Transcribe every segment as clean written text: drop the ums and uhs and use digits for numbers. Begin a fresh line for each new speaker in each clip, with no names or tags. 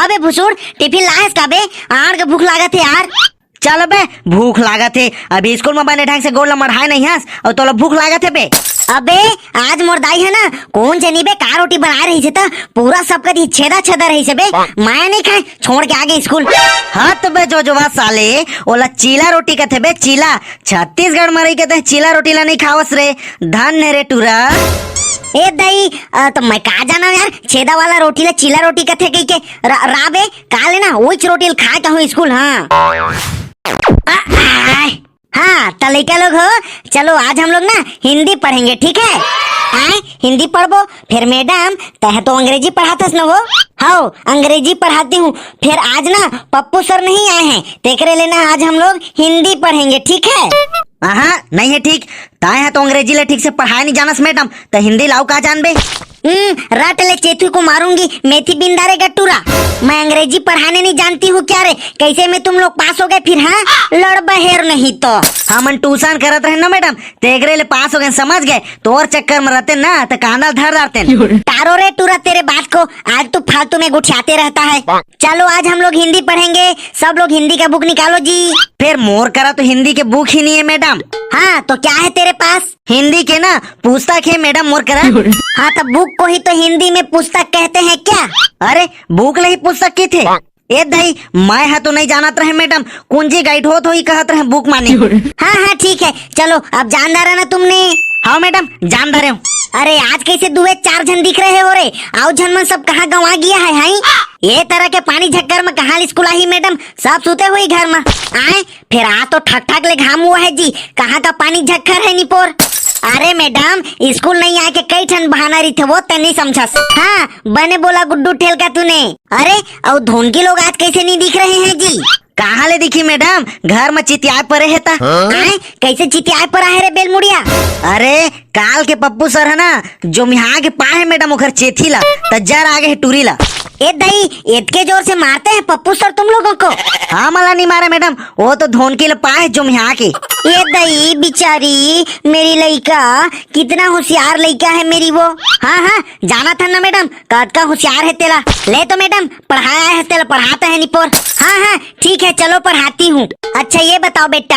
हाँ बे भुसुड़, टिफिन लायस का बे? आड़ के भूख लागत है यार।
चल बे, भूख लागत है। अभी स्कूल में बने ढंग से गोल मढ़ाए नहीं हंस और तो भूख लागत है बे।
अबे आज मोर दाई है ना, कौन जनी बे का रोटी बना रही है, पूरा सब कदी छेदा छेदा रही से बे। माया नहीं खाए, छोड़ के आगे स्कूल।
हाँ तो बे जो साले ओला चीला रोटी कहते बे, चीला। छत्तीसगढ़ में रही कहते चीला रोटी ला नहीं खावस रे, धन्य रे टूरा।
ए दई तो मैं कहा जाना यार, छेदा वाला रोटी ला चीला रोटी कहते कही के राबे काले ना वही रोटी खा के हूँ स्कूल। हाँ तो लड़का लोग हो, चलो आज हम लोग ना हिंदी पढ़ेंगे, ठीक है? आए हिंदी पढ़बो, फिर मैडम तह तो अंग्रेजी पढ़ातस न वो। हाँ अंग्रेजी पढ़ाती हूँ, फिर आज ना पप्पू सर नहीं आए हैं, तेकरे लेना आज हम लोग हिंदी पढ़ेंगे, ठीक है?
हाँ नहीं है ठीक, ताए है तो अंग्रेजी ले ठीक से पढ़ाया नहीं जानस मैडम, तो हिंदी लाओ का जान बे।
रट ले चेतू को मारूंगी, मेथी बिंदारे गट्टूरा। मैं अंग्रेजी पढ़ाने नहीं जानती हूँ क्या रे? कैसे में तुम लोग पास हो गए फिर? हाँ लड़ बहेर नहीं तो
हम ट्यूशन करत रहे ना मैडम, तेगरे ले पास हो गए, समझ गए? तो और चक्कर में रहते ना तो कांदा धर डालते।
तारो रे टूरा तेरे बात को, आज तू फालतू में गुठियाते रहता है। चलो आज हम लोग हिंदी पढ़ेंगे, सब लोग हिंदी का बुक निकालो जी।
फिर मोर करा तो हिंदी के बुक ही नहीं है मैडम।
हाँ तो क्या है तेरे पास?
हिंदी के ना पुस्तक है मैडम मोर करा।
हाँ तो बुक को ही तो हिंदी में पुस्तक कहते हैं क्या?
अरे बुक ले ही पुस्तक की थे। ए दही मैं है तो नहीं जानत रहे मैडम, कुंजी गाइड हो तो ही कहत रहे बुक माने।
हाँ हाँ ठीक है, चलो अब जानदार है ना तुमने?
हाँ मैडम जान धरे हूँ।
अरे आज कैसे दुए चार जन दिख रहे हो रे? आओ जन मन सब कहाँ गंवा गया है? हाई ये तरह के पानी झक्कर में कहाँ स्कूल आई मैडम? सब सोते हुए घर में आए, फिर आ तो ठक ठक ले घाम हुआ है जी, कहाँ का पानी झक्कर है निपोर? अरे मैडम स्कूल नहीं आके कई ठन बहाना रही थे, वो तो नहीं समझस। हाँ बने बोला गुड्डू ठेल का तूने। अरे और धोन के लोग आज कैसे नहीं दिख रहे हैं जी?
कहाँ ले दिखी मैडम? घर में चितियाए परे है ता।
कैसे चितियाए पर है रे बेलमुड़िया?
अरे काल के पप्पू सर है ना, जो मिहा के पाए है मैडम उखर चेथी ला तज्जार आगे है टूरी ला।
ए दही इतके जोर से मारते हैं पप्पू सर तुम लोगों को?
हाँ मला नहीं मारा मैडम, वो तो धोन के पाए जो मिहा के।
ये दही बिचारी मेरी लड़का कितना होशियार लड़का है मेरी वो। हाँ हाँ जाना था ना मैडम, कद का होशियार है तेरा। ले तो मैडम पढ़ाया है तेरा, पढ़ाता है निपोर। हाँ हाँ ठीक है चलो पढ़ाती हूँ। अच्छा ये बताओ बेटा,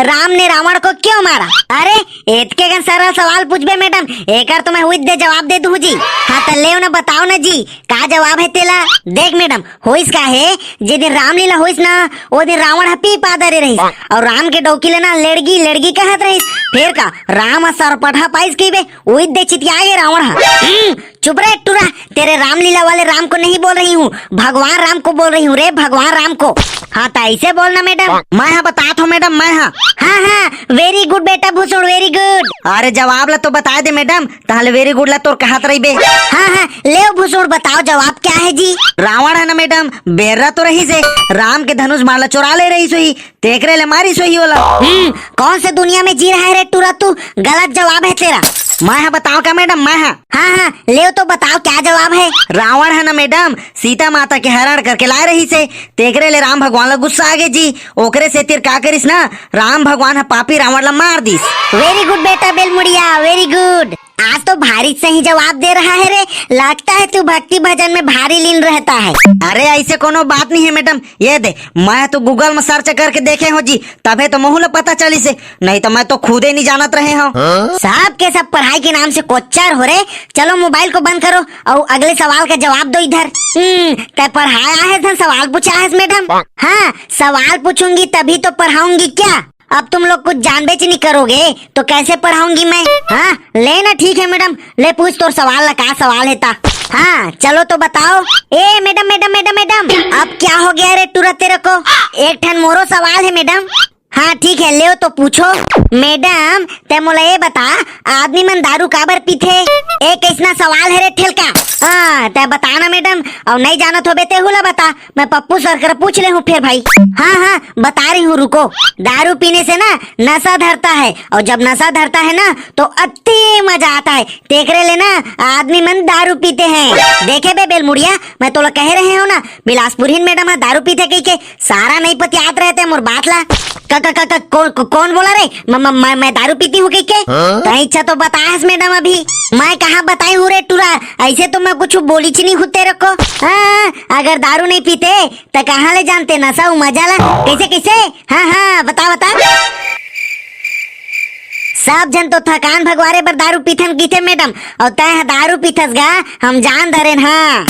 राम ने रावण को क्यों मारा? अरे इतके का सारा सवाल पूछ बे मैडम, एक तो मैं हुई दे जवाब दे दूँ जी। हाँ तो ले ना बताओ ना जी, का जवाब है तेला? देख मैडम होइस का है, जिस दिन रामलीला होइस ना वो दिन रावण पी पादरे रही और राम के डौकी लेना लड़गी लड़गी कहत रही। फिर का राम सर पढ़ा पाइस की बे वही दे चितिया गए रावण। चुप रहे टूरा, तेरे रामलीला वाले राम को नहीं बोल रही हूँ, भगवान राम को बोल रही हूँ रे, भगवान राम को। हाँ तो ऐसे बोलना मैडम।
मैं हाँ बता तो मैडम, मैं हाँ।
हाँ हाँ वेरी गुड बेटा भूसुड़, वेरी गुड।
अरे जवाब ला तो बता दे मैडम, ताहले वेरी गुड ला तो कहत रही बे।
हाँ हाँ ले भूसुड़ बताओ जवाब क्या है जी?
रावण है ना मैडम, बेर्रा तो रही से राम के धनुष माला चुरा ले रही सोही, तेकरे ले मारी सोही वाला।
कौन से दुनिया में जी रहा है रे टूरा तू? गलत जवाब है तेरा।
मैं हाँ बताओ का मैडम? मैं हाँ।
हाँ हाँ ले तो बताओ क्या जवाब है?
रावण है ना मैडम, सीता माता के हरण करके लाए रही से, तेकरे ले राम भगवान ला गुस्सा आ गए जी, ओकरे से तिर का करिस ना, राम भगवान है पापी रावण ला मार दिस।
वेरी गुड बेटा बेलमुड़िया, वेरी गुड। आज तो भारी सही जवाब दे रहा है रे, लगता है तू भक्ति भजन में भारी लीन रहता है।
अरे ऐसे कोनो बात नहीं है मैडम, ये दे मैं तो गूगल में सर्च करके देखे हो जी, तबे तो महूल पता चली से, नहीं तो मैं तो खुद ही नहीं जानत रहे हो।
सब के सब पढ़ाई के नाम से कोच्चर हो रहे। चलो मोबाइल को बंद करो और अगले सवाल का जवाब दो इधर। तय पढ़ाया है धन सवाल पूछा है मैडम? हाँ सवाल पूछूंगी तभी तो पढ़ाऊंगी क्या? अब तुम लोग कुछ जान बेच नहीं करोगे तो कैसे पढ़ाऊंगी मैं? हाँ लेना ठीक है मैडम, ले पूछ तो सवाल ला, का सवाल है ता? हाँ चलो तो बताओ। ए मैडम मैडम मैडम मैडम अब क्या हो गया रे टूरा तेरे को? एक ठन मोरो सवाल है मैडम। हाँ ठीक है ले तो पूछो। मैडम ते मोला ये बता, आदमी मन दारू काबर पीथे? एक ऐसा सवाल है रे ठेल का। हाँ ते बताना मैडम, और नहीं जाना तो बेते हुला बता, मैं पप्पू सर कर पूछ ले हूँ फिर भाई। हाँ हाँ बता रही हूँ रुको। दारू पीने से ना नशा धरता है, और जब नशा धरता है ना तो अति मजा आता है, तेकरे लेना आदमी मन दारू पीते हैं। देखे बे बेलमुड़िया, मैं तो कह रहे हो ना बिलासपुर मैडम दारू पीते कही के सारा नहीं पतियात रहते मोर बात ला। कौन बोला रे? मैं दारू पीती हूँ के? कहीं इच्छा तो बताया मैडम अभी। मैं कहाँ बताई हूँ रे टूरा? ऐसे तो मैं कुछ बोली नहीं हूँ तेरे को। हाँ, अगर दारू नहीं पीते तो कहाँ ले जानते नशा मजा ला। कैसे कैसे? हाँ हाँ बता बता। सब जन तो थकान भगवारे पर दारू पीथन की थे मैडम, और तय दारू पीथस गा हम जान धरेन। हाँ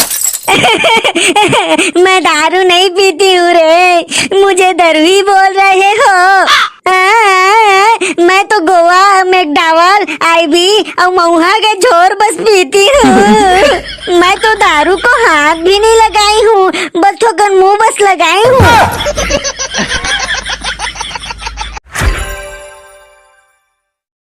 मैं दारू नहीं पीती हूँ रे, मुझे दरुई बोल रहे हो। मैं तो गोवा मैकडॉवल आईबी और महुआ के झोर बस पीती हूँ। मैं तो दारू को हाथ भी नहीं लगाई हूँ, बस ठोकर मुंह बस लगाई हूँ।